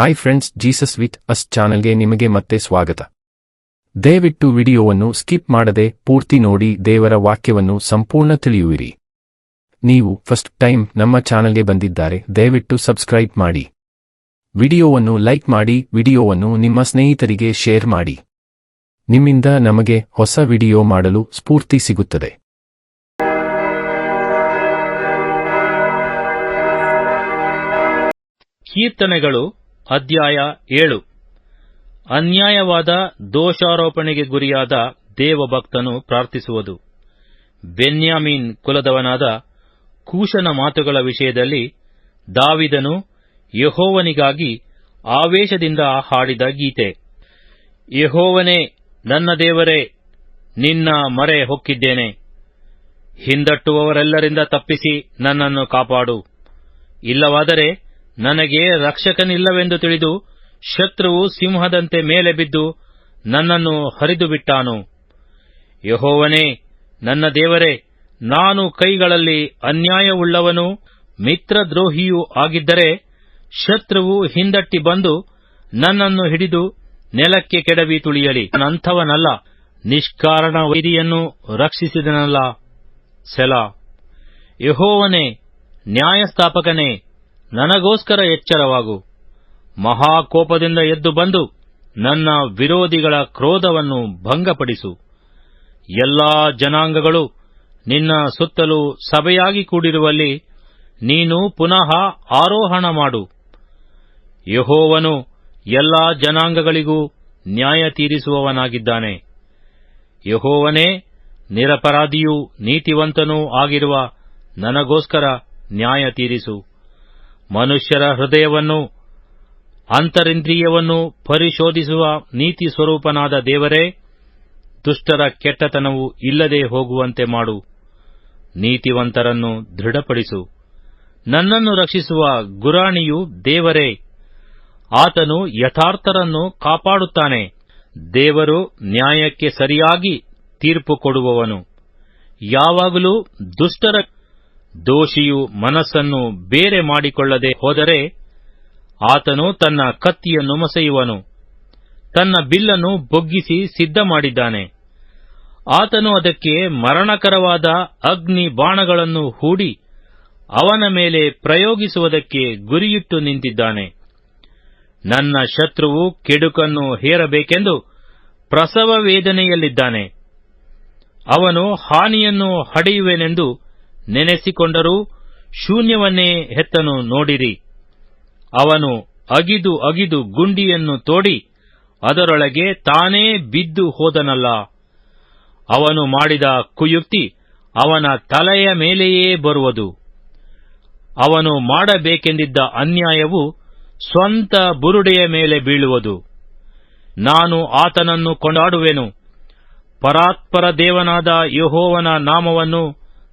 Hi friends, Jesus with us ಚಾನೆಲ್ಗೆ ನಿಮಗೆ ಮತ್ತೆ ಸ್ವಾಗತ. ದಯವಿಟ್ಟು ವಿಡಿಯೋವನ್ನು ಸ್ಕಿಪ್ ಮಾಡದೆ ಪೂರ್ತಿ ನೋಡಿ ದೇವರ ವಾಕ್ಯವನ್ನು ಸಂಪೂರ್ಣ ತಿಳಿಯುವಿರಿ. ನೀವು ಫಸ್ಟ್ ಟೈಮ್ ನಮ್ಮ ಚಾನೆಲ್ಗೆ ಬಂದಿದ್ದಾರೆ, ದಯವಿಟ್ಟು ಸಬ್ಸ್ಕ್ರೈಬ್ ಮಾಡಿ. ವಿಡಿಯೋವನ್ನು ಲೈಕ್ ಮಾಡಿ, ವಿಡಿಯೋವನ್ನು ನಿಮ್ಮ ಸ್ನೇಹಿತರಿಗೆ ಶೇರ್ ಮಾಡಿ. ನಿಮ್ಮಿಂದ ನಮಗೆ ಹೊಸ ವಿಡಿಯೋ ಮಾಡಲು ಸ್ಫೂರ್ತಿ ಸಿಗುತ್ತದೆ. ಕೀರ್ತನೆಗಳು ಅಧ್ಯಾಯ 7. ಅನ್ಯಾಯವಾದ ದೋಷಾರೋಪಣೆಗೆ ಗುರಿಯಾದ ದೇವಭಕ್ತನು ಪ್ರಾರ್ಥಿಸುವುದು. ಬೆನ್ಯಾಮೀನ್ ಕುಲದವನಾದ ಕೂಷನ ಮಾತುಗಳ ವಿಷಯದಲ್ಲಿ ದಾವೀದನು ಯೆಹೋವನಿಗಾಗಿ ಆವೇಶದಿಂದ ಹಾಡಿದ ಗೀತೆ. ಯೆಹೋವನೇ, ನನ್ನ ದೇವರೇ, ನಿನ್ನ ಮೊರೆ ಹೊಕ್ಕಿದ್ದೇನೆ. ಹಿಂದಟ್ಟುವವರೆಲ್ಲರಿಂದ ತಪ್ಪಿಸಿ ನನ್ನನ್ನು ಕಾಪಾಡು. ಇಲ್ಲವಾದರೆ ನನಗೆ ರಕ್ಷಕನಿಲ್ಲವೆಂದು ತಿಳಿದು ಶತ್ರುವು ಸಿಂಹದಂತೆ ಮೇಲೆ ಬಿದ್ದು ನನ್ನನ್ನು ಹರಿದು ಬಿಟ್ಟಾನು. ಯೆಹೋವನೇ, ನನ್ನ ದೇವರೇ, ನಾನು ಕೈಗಳಲ್ಲಿ ಅನ್ಯಾಯವುಳ್ಳವನೂ ಮಿತ್ರದ್ರೋಹಿಯೂ ಆಗಿದ್ದರೆ ಶತ್ರುವು ಹಿಂದಟ್ಟಿ ಬಂದು ನನ್ನನ್ನು ಹಿಡಿದು ನೆಲಕ್ಕೆ ಕೆಡವಿ ತುಳಿಯಲಿ. ನಾನಂಥವನಲ್ಲ, ನಿಷ್ಕಾರಣ ವೈರಿಯನ್ನು ರಕ್ಷಿಸಿದನಲ್ಲ. ಸೆಲಾ. ಯೆಹೋವನೇ, ನ್ಯಾಯಸ್ಥಾಪಕನೇ, ನನಗೋಸ್ಕರ ಎಚ್ಚರವಾಗು. ಮಹಾಕೋಪದಿಂದ ಎದ್ದು ಬಂದು ನನ್ನ ವಿರೋಧಿಗಳ ಕ್ರೋಧವನ್ನು ಭಂಗಪಡಿಸು. ಎಲ್ಲಾ ಜನಾಂಗಗಳು ನಿನ್ನ ಸುತ್ತಲೂ ಸಭೆಯಾಗಿ ಕೂಡಿರುವಲ್ಲಿ ನೀನು ಪುನಃ ಆರೋಹಣ ಮಾಡು. ಯೆಹೋವನು ಎಲ್ಲಾ ಜನಾಂಗಗಳಿಗೂ ನ್ಯಾಯ ತೀರಿಸುವವನಾಗಿದ್ದಾನೆ. ಯೆಹೋವನೇ, ನಿರಪರಾಧಿಯೂ ನೀತಿವಂತನೂ ಆಗಿರುವ ನನಗೋಸ್ಕರ ನ್ಯಾಯ ತೀರಿಸು. ಮನುಷ್ಯರ ಹೃದಯವನ್ನು ಅಂತರಿಂದ್ರಿಯವನ್ನು ಪರಿಶೋಧಿಸುವ ನೀತಿ ಸ್ವರೂಪನಾದ ದೇವರೇ, ದುಷ್ಟರ ಕೆಟ್ಟತನವು ಇಲ್ಲದೆ ಹೋಗುವಂತೆ ಮಾಡು. ನೀತಿವಂತರನ್ನು ದೃಢಪಡಿಸು. ನನ್ನನ್ನು ರಕ್ಷಿಸುವ ಗುರಾಣಿಯು ದೇವರೇ, ಆತನು ಯಥಾರ್ಥರನ್ನು ಕಾಪಾಡುತ್ತಾನೆ. ದೇವರು ನ್ಯಾಯಕ್ಕೆ ಸರಿಯಾಗಿ ತೀರ್ಪು ಕೊಡುವವನು. ಯಾವಾಗಲೂ ದುಷ್ಟರ ದೋಷಿಯು ಮನಸ್ಸನ್ನು ಬೇರೆ ಮಾಡಿಕೊಳ್ಳದೆ ಹೋದರೆ ಆತನು ತನ್ನ ಕತ್ತಿಯನ್ನು ಮಸೆಯುವನು. ತನ್ನ ಬಿಲ್ಲನ್ನು ಬೊಗ್ಗಿಸಿ ಸಿದ್ಧ ಮಾಡಿದ್ದಾನೆ. ಆತನು ಅದಕ್ಕೆ ಮರಣಕರವಾದ ಅಗ್ನಿ ಬಾಣಗಳನ್ನು ಹೂಡಿ ಅವನ ಮೇಲೆ ಪ್ರಯೋಗಿಸುವುದಕ್ಕೆ ಗುರಿಯಿಟ್ಟು ನಿಂತಿದ್ದಾನೆ. ನನ್ನ ಶತ್ರುವು ಕೆಡುಕನ್ನು ಹೇರಬೇಕೆಂದು ಪ್ರಸವ ವೇದನೆಯಲ್ಲಿದ್ದಾನೆ. ಅವನು ಹಾನಿಯನ್ನು ಹಡೆಯುವೆನೆಂದು ನೆನೆಸಿಕೊಂಡರೂ ಶೂನ್ಯವನ್ನೇ ಹೆತ್ತನು ನೋಡಿರಿ. ಅವನು ಅಗಿದು ಅಗಿದು ಗುಂಡಿಯನ್ನು ತೋಡಿ ಅದರೊಳಗೆ ತಾನೇ ಬಿದ್ದು ಹೋದನಲ್ಲ. ಅವನು ಮಾಡಿದ ಕುಯುಕ್ತಿ ಅವನ ತಲೆಯ ಮೇಲೆಯೇ ಬರುವುದು. ಅವನು ಮಾಡಬೇಕೆಂದಿದ್ದ ಅನ್ಯಾಯವು ಸ್ವಂತ ಬುರುಡೆಯ ಮೇಲೆ ಬೀಳುವುದು. ನಾನು ಆತನನ್ನು ಕೊಂಡಾಡುವೆನು. ಪರಾತ್ಪರ ದೇವನಾದ ಯೆಹೋವನ ನಾಮವನ್ನು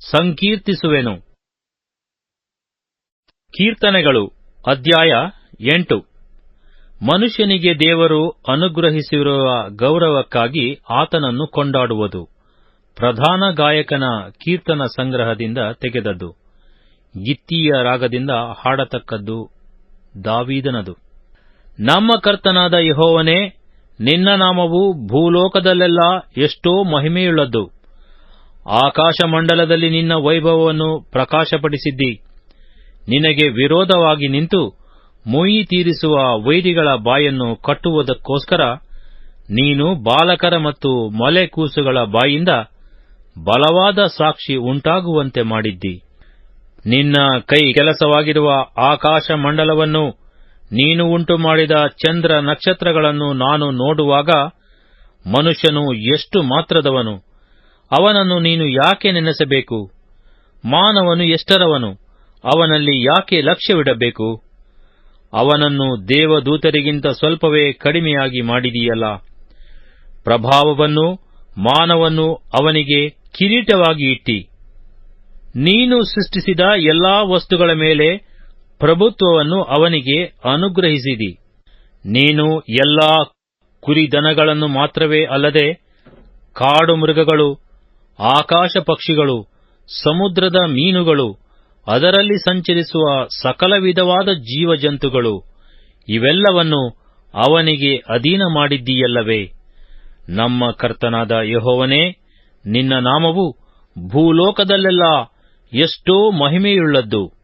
ಸಂಕೀರ್ತಿಸುವೆನು. ಕೀರ್ತನೆಗಳು ಅಧ್ಯಾಯ 8. ಮನುಷ್ಯನಿಗೆ ದೇವರು ಅನುಗ್ರಹಿಸಿರುವ ಗೌರವಕ್ಕಾಗಿ ಆತನನ್ನು ಕೊಂಡಾಡುವುದು. ಪ್ರಧಾನ ಗಾಯಕನ ಕೀರ್ತನ ಸಂಗ್ರಹದಿಂದ ತೆಗೆದದ್ದು. ಗಿತ್ತೀಯ ರಾಗದಿಂದ ಹಾಡತಕ್ಕದ್ದು ದಾವೀದನದು. ನಮ್ಮ ಕರ್ತನಾದ ಯೆಹೋವನೇ, ನಿನ್ನ ನಾಮವು ಭೂಲೋಕದಲ್ಲೆಲ್ಲ ಎಷ್ಟೋ ಮಹಿಮೆಯುಳ್ಳದ್ದು. ಆಕಾಶಮಂಡಲದಲ್ಲಿ ನಿನ್ನ ವೈಭವವನ್ನು ಪ್ರಕಾಶಪಡಿಸಿದ್ದಿ. ನಿನಗೆ ವಿರೋಧವಾಗಿ ನಿಂತು ಮುಯ್ಯಿ ತೀರಿಸುವ ವೈರಿಗಳ ಬಾಯನ್ನು ಕಟ್ಟುವುದಕ್ಕೋಸ್ಕರ ನೀನು ಬಾಲಕರ ಮತ್ತು ಮೊಲೆಕೂಸುಗಳ ಬಾಯಿಂದ ಬಲವಾದ ಸಾಕ್ಷಿ ಉಂಟಾಗುವಂತೆ ಮಾಡಿದ್ದಿ. ನಿನ್ನ ಕೈ ಕೆಲಸವಾಗಿರುವ ಆಕಾಶಮಂಡಲವನ್ನು ನೀನು ಉಂಟು ಮಾಡಿದ ಚಂದ್ರ ನಕ್ಷತ್ರಗಳನ್ನು ನಾನು ನೋಡುವಾಗ ಮನುಷ್ಯನು ಎಷ್ಟು ಮಾತ್ರದವನು, ಅವನನ್ನು ನೀನು ಯಾಕೆ ನೆನೆಸಬೇಕು? ಮಾನವನು ಎಷ್ಟರವನು, ಅವನಲ್ಲಿ ಯಾಕೆ ಲಕ್ಷ್ಯವಿಡಬೇಕು? ಅವನನ್ನು ದೇವದೂತರಿಗಿಂತ ಸ್ವಲ್ಪವೇ ಕಡಿಮೆಯಾಗಿ ಮಾಡಿದೀಯಲ್ಲ. ಪ್ರಭಾವವನ್ನು ಮಾನವನ್ನು ಅವನಿಗೆ ಕಿರೀಟವಾಗಿ ಇಟ್ಟಿ. ನೀನು ಸೃಷ್ಟಿಸಿದ ಎಲ್ಲಾ ವಸ್ತುಗಳ ಮೇಲೆ ಪ್ರಭುತ್ವವನ್ನು ಅವನಿಗೆ ಅನುಗ್ರಹಿಸಿದಿ. ನೀನು ಎಲ್ಲಾ ಕುರಿದನಗಳನ್ನು ಮಾತ್ರವೇ ಅಲ್ಲದೆ ಕಾಡು ಮೃಗಗಳು, ಆಕಾಶ ಪಕ್ಷಿಗಳು, ಸಮುದ್ರದ ಮೀನುಗಳು, ಅದರಲ್ಲಿ ಸಂಚರಿಸುವ ಸಕಲ ವಿಧವಾದ ಜೀವಜಂತುಗಳು ಇವೆಲ್ಲವನ್ನು ಅವನಿಗೆ ಅಧೀನ ಮಾಡಿದ್ದೀಯಲ್ಲವೇ? ನಮ್ಮ ಕರ್ತನಾದ ಯೆಹೋವನೇ, ನಿನ್ನ ನಾಮವು ಭೂಲೋಕದಲ್ಲೆಲ್ಲ ಎಷ್ಟೋ ಮಹಿಮೆಯುಳ್ಳದ್ದು.